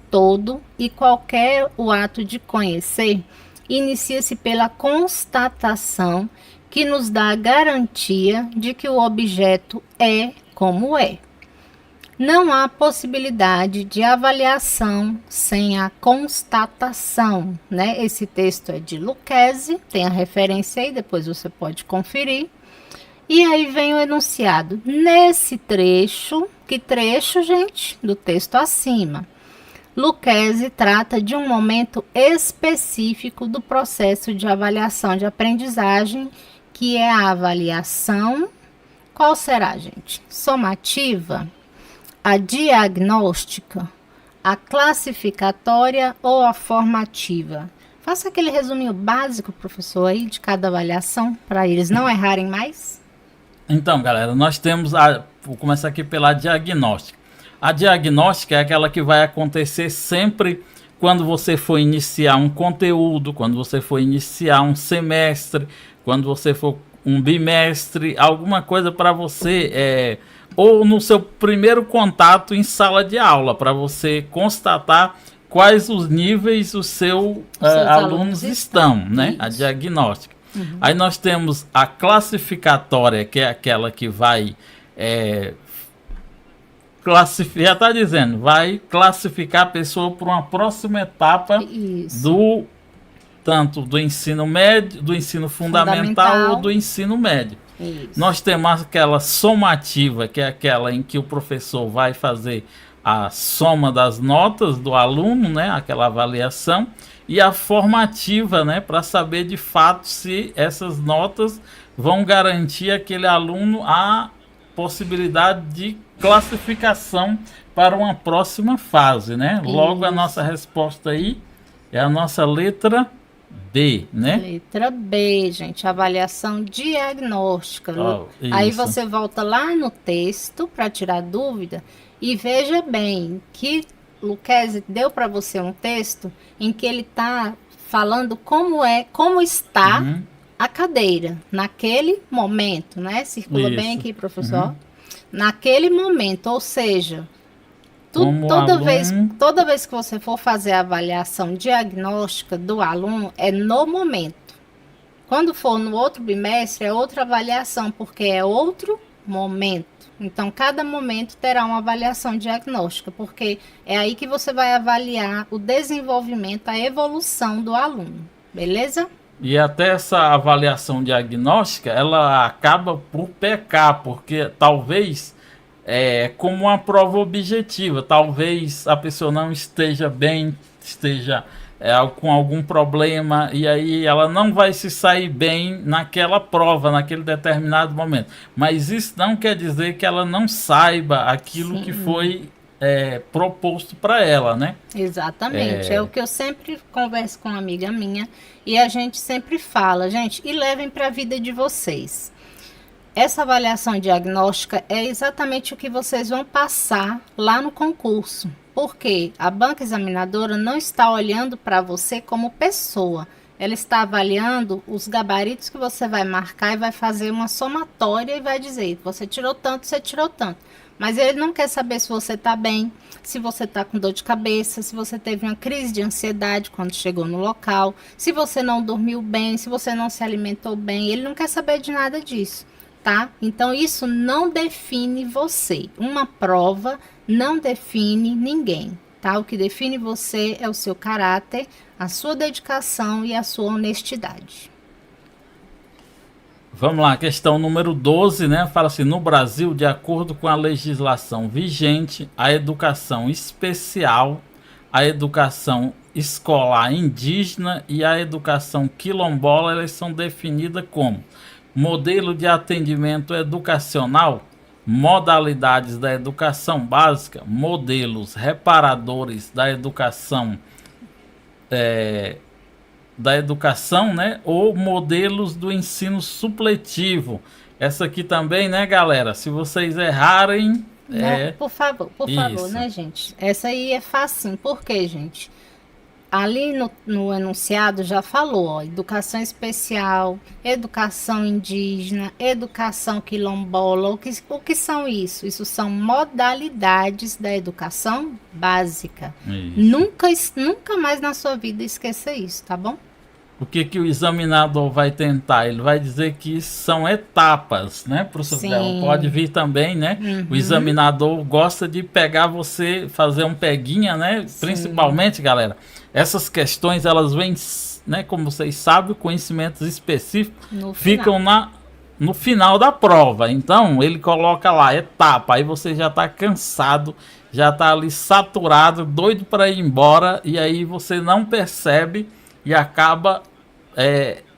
[SPEAKER 2] todo e qualquer o ato de conhecer inicia-se pela constatação que nos dá a garantia de que o objeto é como é. Não há possibilidade de avaliação sem a constatação, né? Esse texto é de Lucchesi, tem a referência aí, depois você pode conferir. E aí vem o enunciado. Nesse trecho, que trecho, gente? Do texto acima. Lucchesi trata de um momento específico do processo de avaliação de aprendizagem, que é a avaliação. Qual será, gente? Somativa? A diagnóstica, a classificatória ou a formativa? Faça aquele resuminho básico, professor, aí de cada avaliação, para eles não errarem mais.
[SPEAKER 1] Então, galera, nós temos vou começar aqui pela diagnóstica. A diagnóstica é aquela que vai acontecer sempre quando você for iniciar um conteúdo, quando você for iniciar um semestre, quando você for um bimestre, alguma coisa para você ou no seu primeiro contato em sala de aula, para você constatar quais os níveis os seus alunos estão, né? Isso. A diagnóstica. Uhum. Aí nós temos a classificatória, que é aquela que vai classificar, já está dizendo, vai classificar a pessoa para uma próxima etapa. Isso. Tanto do ensino médio, do ensino fundamental ou do ensino médio. Isso. Nós temos aquela somativa, que é aquela em que o professor vai fazer a soma das notas do aluno, né, aquela avaliação, e a formativa, né, para saber de fato se essas notas vão garantir aquele aluno a possibilidade de classificação para uma próxima fase, né? Isso. Logo a nossa resposta aí é a nossa letra B, né?
[SPEAKER 2] Letra B, gente, avaliação diagnóstica. Aí você volta lá no texto para tirar dúvida e veja bem que Lucchesi deu para você um texto em que ele está falando como está a cadeira naquele momento, né? Circula bem aqui, professor. Uhum. Naquele momento, ou seja, toda vez que você for fazer a avaliação diagnóstica do aluno, é no momento. Quando for no outro bimestre, é outra avaliação, porque é outro momento. Então, cada momento terá uma avaliação diagnóstica, porque é aí que você vai avaliar o desenvolvimento, a evolução do aluno. Beleza?
[SPEAKER 1] E até essa avaliação diagnóstica, ela acaba por pecar, porque talvez... como uma prova objetiva, talvez a pessoa não esteja bem, esteja com algum problema, e aí ela não vai se sair bem naquela prova, naquele determinado momento. Mas isso não quer dizer que ela não saiba aquilo que foi proposto para ela, né?
[SPEAKER 2] Exatamente, é o que eu sempre converso com uma amiga minha e a gente sempre fala, gente, e levem para a vida de vocês. Essa avaliação diagnóstica é exatamente o que vocês vão passar lá no concurso, porque a banca examinadora não está olhando para você como pessoa, ela está avaliando os gabaritos que você vai marcar e vai fazer uma somatória e vai dizer, você tirou tanto, você tirou tanto. Mas ele não quer saber se você está bem, se você está com dor de cabeça, se você teve uma crise de ansiedade quando chegou no local, se você não dormiu bem, se você não se alimentou bem. Ele não quer saber de nada disso, tá? Então isso não define você. Uma prova não define ninguém, tá? O que define você é o seu caráter, a sua dedicação e a sua honestidade.
[SPEAKER 1] Vamos lá, questão número 12, né? Fala assim: no Brasil, de acordo com a legislação vigente, a educação especial, a educação escolar indígena e a educação quilombola, elas são definidas como modelo de atendimento educacional, modalidades da educação básica, modelos reparadores da educação, né, ou modelos do ensino supletivo. Essa aqui também, né, galera? Se vocês errarem,
[SPEAKER 2] Não, por favor, né, gente? Essa aí é facinho. Por quê, gente? Ali no enunciado já falou, ó, educação especial, educação indígena, educação quilombola. O que são isso? Isso são modalidades da educação básica. Nunca mais na sua vida esqueça isso, tá bom?
[SPEAKER 1] O que o examinador vai tentar? Ele vai dizer que são etapas, né, professor? Pode vir também, né? O examinador gosta de pegar você, fazer um peguinha, né? Sim. Principalmente, galera, essas questões, elas vêm, né, como vocês sabem, conhecimentos específicos ficam no final da prova. Então, ele coloca lá, etapa, aí você já está cansado, já está ali saturado, doido para ir embora, e aí você não percebe e acaba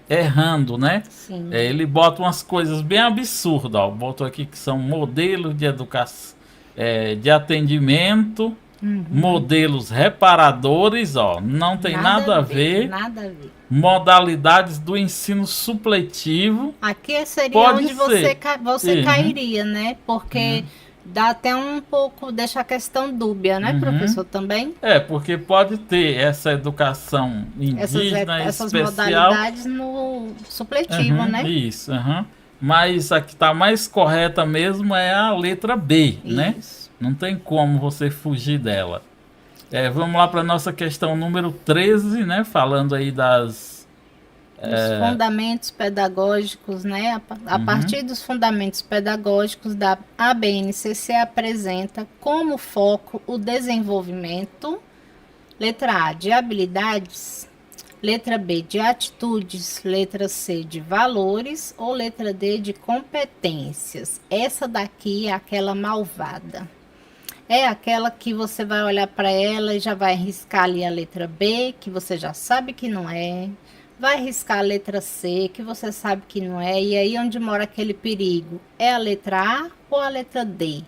[SPEAKER 1] errando, né?
[SPEAKER 2] Sim.
[SPEAKER 1] Ele bota umas coisas bem absurdas, ó. Botou aqui que são modelos de educação, de atendimento, modelos reparadores, ó. Não tem nada a ver.
[SPEAKER 2] Nada a ver.
[SPEAKER 1] Modalidades do ensino supletivo.
[SPEAKER 2] Aqui seria onde você cairia, né? Porque dá até um pouco, deixa a questão dúbia, né, professor, também?
[SPEAKER 1] Porque pode ter essa educação indígena
[SPEAKER 2] essas
[SPEAKER 1] especial,
[SPEAKER 2] modalidades no supletivo, né?
[SPEAKER 1] Isso, mas a que está mais correta mesmo é a letra B, né? Não tem como você fugir dela. Vamos lá para a nossa questão número 13, né? Falando aí dos
[SPEAKER 2] fundamentos pedagógicos, né? A partir dos fundamentos pedagógicos da ABNCC apresenta como foco o desenvolvimento, letra A, de habilidades, letra B, de atitudes, letra C, de valores ou letra D, de competências. Essa daqui é aquela malvada. É aquela que você vai olhar para ela e já vai riscar ali a letra B, que você já sabe que não é. Vai riscar a letra C, que você sabe que não é. E aí onde mora aquele perigo? É a letra A ou a letra D?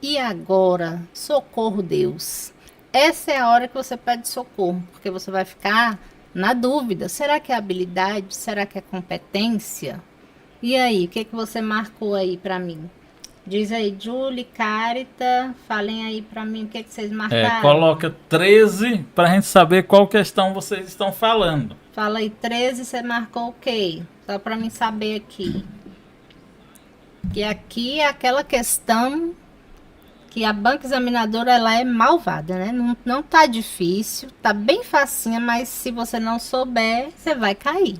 [SPEAKER 2] E agora, socorro Deus. Essa é a hora que você pede socorro, porque você vai ficar na dúvida. Será que é habilidade? Será que é competência? E aí, o que você marcou aí para mim? Diz aí, Julie, Carita, falem aí para mim o que vocês marcaram.
[SPEAKER 1] Coloca 13 para a gente saber qual questão vocês estão falando.
[SPEAKER 2] Fala aí, 13, você marcou o quê? Só para mim saber aqui. Que aqui é aquela questão que a banca examinadora ela é malvada, né? Não tá difícil, tá bem facinha, mas se você não souber, você vai cair.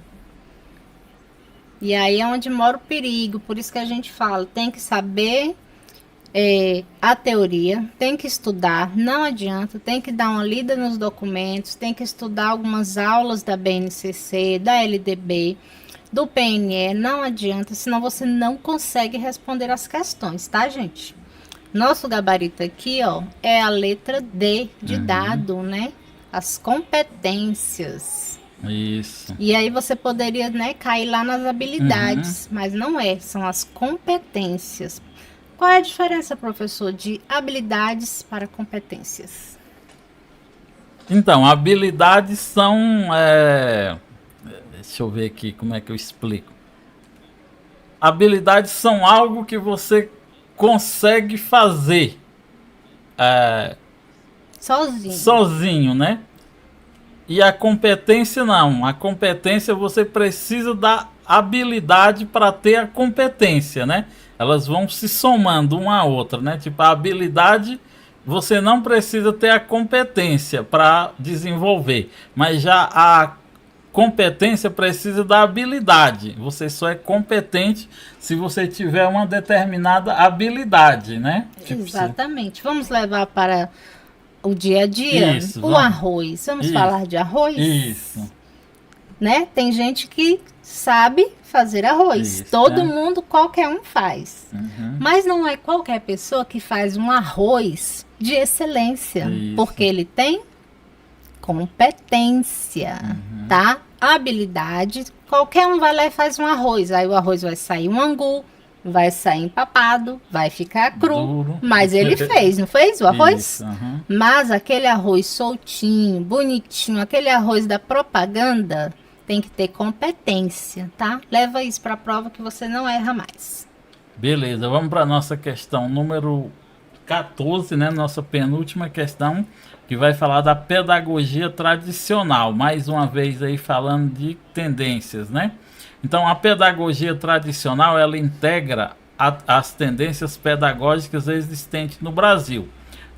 [SPEAKER 2] E aí é onde mora o perigo, por isso que a gente fala, tem que saber a teoria, tem que estudar, não adianta, tem que dar uma lida nos documentos, tem que estudar algumas aulas da BNCC, da LDB, do PNE, não adianta, senão você não consegue responder as questões, tá, gente? Nosso gabarito aqui, ó, é a letra D de dado, né? as competências.
[SPEAKER 1] Isso.
[SPEAKER 2] E aí você poderia, né, cair lá nas habilidades, mas não é, são as competências. Qual é a diferença, professor, de habilidades para competências?
[SPEAKER 1] Então, habilidades são. Deixa eu ver aqui como é que eu explico. Habilidades são algo que você consegue fazer
[SPEAKER 2] Sozinho.
[SPEAKER 1] sozinho, né? E a competência não. A competência você precisa da habilidade para ter a competência, né? Elas vão se somando uma à outra, né? Tipo, a habilidade você não precisa ter a competência para desenvolver, mas já a competência precisa da habilidade. Você só é competente se você tiver uma determinada habilidade, né? Tipo,
[SPEAKER 2] Exatamente. Vamos levar para o dia a dia?
[SPEAKER 1] isso,
[SPEAKER 2] O
[SPEAKER 1] vamos.
[SPEAKER 2] arroz. Vamos
[SPEAKER 1] Isso.
[SPEAKER 2] falar de arroz?
[SPEAKER 1] Isso.
[SPEAKER 2] Né? Tem gente que sabe fazer arroz.
[SPEAKER 1] Isso,
[SPEAKER 2] Todo
[SPEAKER 1] né?
[SPEAKER 2] mundo, qualquer um faz.
[SPEAKER 1] Uhum.
[SPEAKER 2] Mas não é qualquer pessoa que faz um arroz de excelência,
[SPEAKER 1] Isso.
[SPEAKER 2] porque ele tem competência, tá? Habilidade. Qualquer um vai lá e faz um arroz. Aí o arroz vai sair um angu, vai sair empapado, vai ficar cru.
[SPEAKER 1] Duro.
[SPEAKER 2] Mas ele fez, não fez o arroz?
[SPEAKER 1] Isso, uhum.
[SPEAKER 2] Mas aquele arroz soltinho, bonitinho, aquele arroz da propaganda, tem que ter competência, tá? Leva isso para a prova que você não erra mais.
[SPEAKER 1] Beleza, vamos para nossa questão número 14, né? Nossa penúltima questão, que vai falar da pedagogia tradicional. Mais uma vez aí falando de tendências, né? Então, a pedagogia tradicional, ela integra as tendências pedagógicas existentes no Brasil.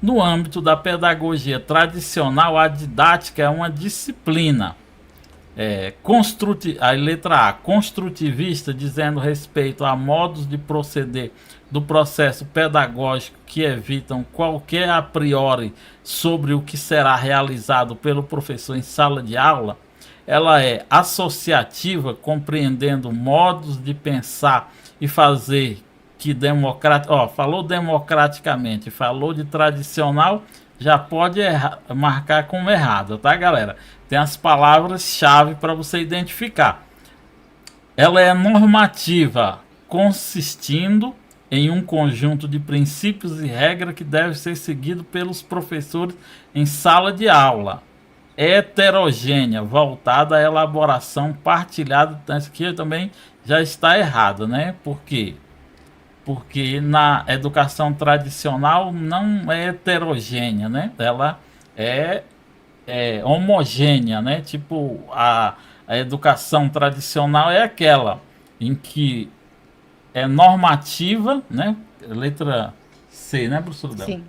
[SPEAKER 1] No âmbito da pedagogia tradicional, a didática é uma disciplina a letra A, construtivista, dizendo respeito a modos de proceder do processo pedagógico que evitam qualquer a priori sobre o que será realizado pelo professor em sala de aula. Ela é associativa, compreendendo modos de pensar e fazer que falou democraticamente, falou de tradicional, já pode marcar como errado, tá, galera? Tem as palavras-chave para você identificar. Ela é normativa, consistindo em um conjunto de princípios e regras que deve ser seguido pelos professores em sala de aula. Heterogênea, voltada à elaboração partilhada. Isso aqui também já está errado, né? Por quê? Porque na educação tradicional não é heterogênea, né? Ela é homogênea, né? Tipo, a educação tradicional é aquela em que é normativa, né? Letra C, né, professor?
[SPEAKER 2] Sim.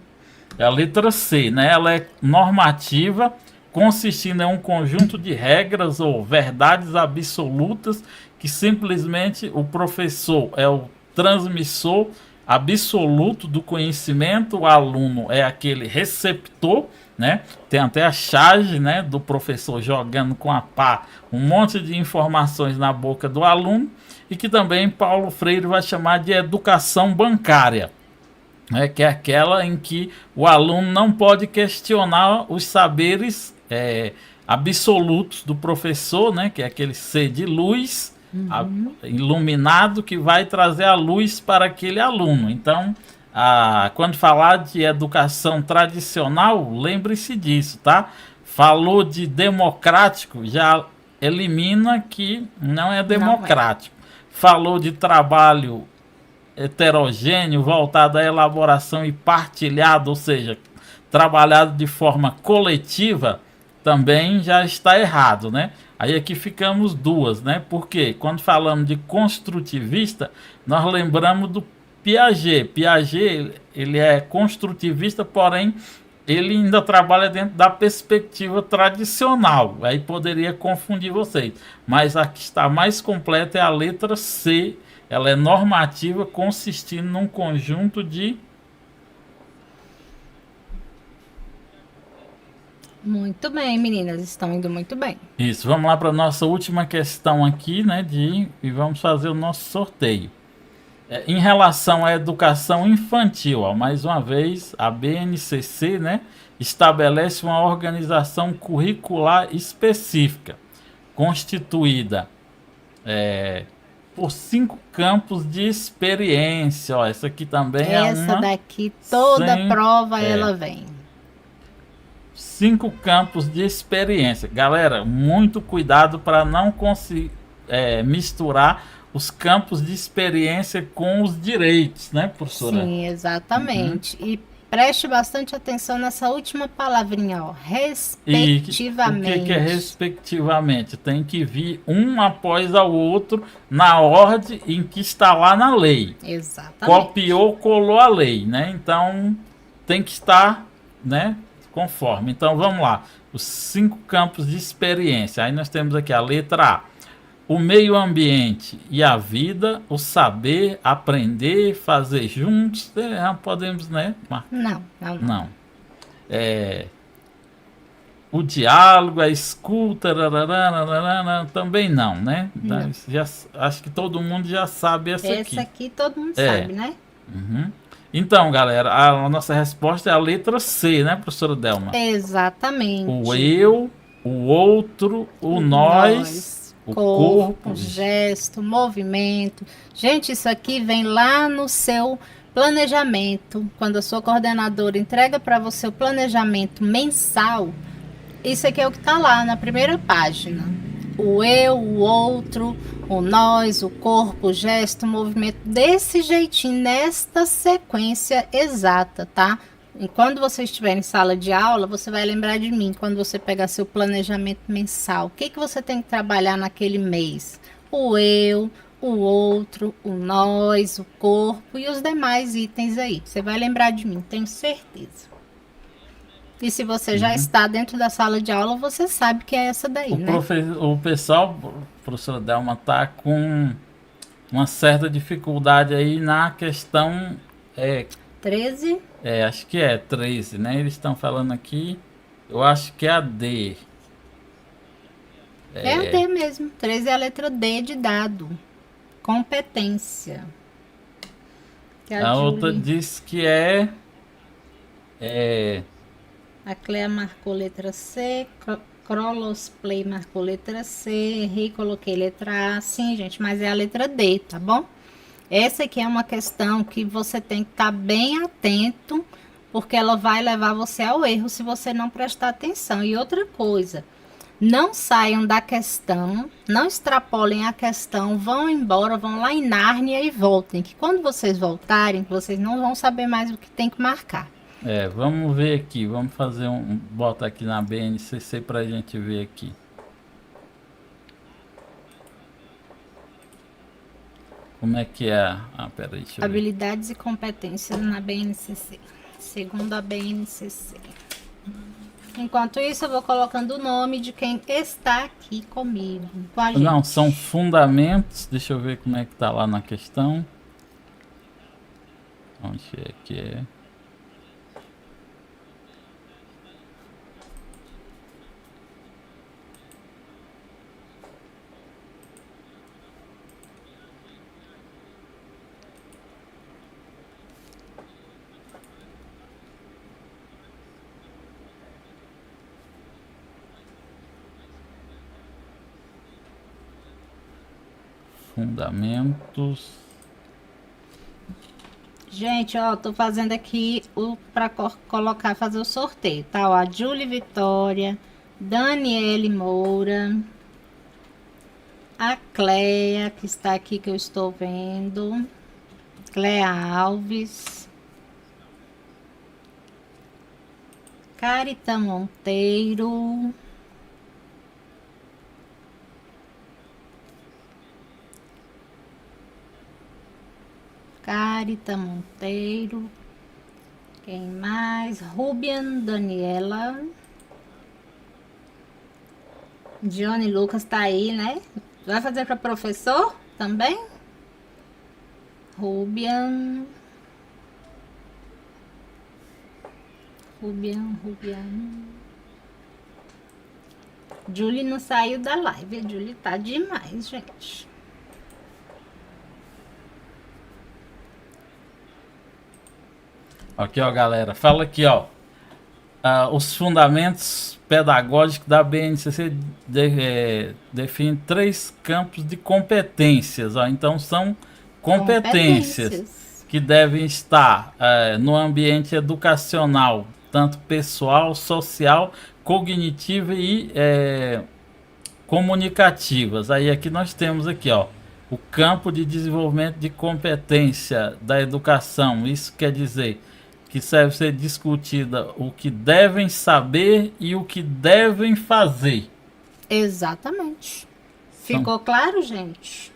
[SPEAKER 1] É a letra C, né? Ela é normativa, consistindo em um conjunto de regras ou verdades absolutas que simplesmente o professor é o transmissor absoluto do conhecimento, o aluno é aquele receptor, né? Tem até a charge, né, do professor jogando com a pá um monte de informações na boca do aluno, e que também Paulo Freire vai chamar de educação bancária, né, que é aquela em que o aluno não pode questionar os saberes absolutos do professor, né, que é aquele ser de luz, iluminado, que vai trazer a luz para aquele aluno. Então, quando falar de educação tradicional, lembre-se disso, tá? Falou de democrático, já elimina que não é democrático. Falou de trabalho heterogêneo, voltado à elaboração e partilhado, ou seja, trabalhado de forma coletiva, também já está errado, né? Aí aqui ficamos duas, né? Porque quando falamos de construtivista, nós lembramos do Piaget. Piaget, ele é construtivista, porém ele ainda trabalha dentro da perspectiva tradicional. Aí poderia confundir vocês. Mas a que está mais completa é a letra C. Ela é normativa, consistindo num conjunto de...
[SPEAKER 2] Muito bem, meninas, estão indo muito bem.
[SPEAKER 1] Isso, vamos lá para a nossa última questão aqui, né? E vamos fazer o nosso sorteio. Em relação à educação infantil, ó, mais uma vez, a BNCC, né, estabelece uma organização curricular específica, constituída por 5 campos de experiência. Ó, essa aqui também é
[SPEAKER 2] Essa
[SPEAKER 1] uma
[SPEAKER 2] daqui, toda
[SPEAKER 1] sem
[SPEAKER 2] prova ela vem.
[SPEAKER 1] 5 campos de experiência. Galera, muito cuidado para não misturar os campos de experiência com os direitos, né, professora?
[SPEAKER 2] Sim, exatamente. E preste bastante atenção nessa última palavrinha, ó,
[SPEAKER 1] E
[SPEAKER 2] respectivamente.
[SPEAKER 1] o que é respectivamente? Tem que vir um após ao outro na ordem em que está lá na lei.
[SPEAKER 2] Exatamente.
[SPEAKER 1] Copiou, colou a lei, né? Então tem que estar, né, conforme. Então vamos lá. Os 5 campos de experiência. Aí nós temos aqui a letra A. O meio ambiente e a vida, o saber, aprender, fazer juntos. Podemos, né? Não. O diálogo, a escuta, também não, né?
[SPEAKER 2] Não.
[SPEAKER 1] Acho que todo mundo já sabe essa aqui.
[SPEAKER 2] Essa aqui todo mundo sabe, né?
[SPEAKER 1] Uhum. Então, galera, a nossa resposta é a letra C, né, professora Delma?
[SPEAKER 2] Exatamente.
[SPEAKER 1] O eu, o outro, o nós, o corpo,
[SPEAKER 2] gesto, movimento. Gente, isso aqui vem lá no seu planejamento. Quando a sua coordenadora entrega para você o planejamento mensal, isso aqui é o que está lá na primeira página. O eu, o outro, o nós, o corpo, o gesto, o movimento, desse jeitinho, nesta sequência exata, tá? E quando você estiver em sala de aula, você vai lembrar de mim quando você pegar seu planejamento mensal. O que você tem que trabalhar naquele mês? O eu, o outro, o nós, o corpo e os demais itens aí. Você vai lembrar de mim, tenho certeza. E se você já está dentro da sala de aula, você sabe que é essa daí, né?
[SPEAKER 1] O pessoal, professora Delma, tá com uma certa dificuldade aí na questão
[SPEAKER 2] 13?
[SPEAKER 1] Acho que é 13, né? Eles estão falando aqui, eu acho que é a D.
[SPEAKER 2] É a D mesmo. 13 é a letra D de dado. Competência. Que
[SPEAKER 1] A outra diz que é
[SPEAKER 2] a Clea marcou letra C, Crolos Play marcou letra C, errei, coloquei letra A. Sim, gente, mas é a letra D, tá bom? Essa aqui é uma questão que você tem que estar bem atento, porque ela vai levar você ao erro se você não prestar atenção. E outra coisa, não saiam da questão, não extrapolem a questão, vão embora, vão lá em Nárnia e voltem. Que quando vocês voltarem, vocês não vão saber mais o que tem que marcar.
[SPEAKER 1] Vamos ver aqui, vamos fazer bota aqui na BNCC pra gente ver aqui. Como é que é? Peraí, deixa eu
[SPEAKER 2] Habilidades e competências na BNCC, segundo a BNCC. Enquanto isso, eu vou colocando o nome de quem está aqui comigo, com a gente.
[SPEAKER 1] Não, são fundamentos. Deixa eu ver como é que tá lá na questão. Onde é que é? Fundamentos.
[SPEAKER 2] Gente, ó, tô fazendo aqui para colocar, fazer o sorteio, tá? Ó, a Julie Vitória, Daniele Moura, a Cleia, que está aqui, que eu estou vendo, Cleia Alves, Carita Monteiro, Carita Monteiro, quem mais? Rubian Daniela, Johnny Lucas tá aí, né? Vai fazer para professor também? Rubian. Julie não saiu da live. A Julie tá demais, gente.
[SPEAKER 1] Aqui, ó, galera. Fala aqui, ó. Os fundamentos pedagógicos da BNCC definem 3 campos de competências. Ó. Então, são competências que devem estar no ambiente educacional, tanto pessoal, social, cognitiva e comunicativas. Aí aqui nós temos aqui, ó, o campo de desenvolvimento de competência da educação. Isso quer dizer que deve ser discutida o que devem saber e o que devem fazer.
[SPEAKER 2] Exatamente. Ficou claro, gente?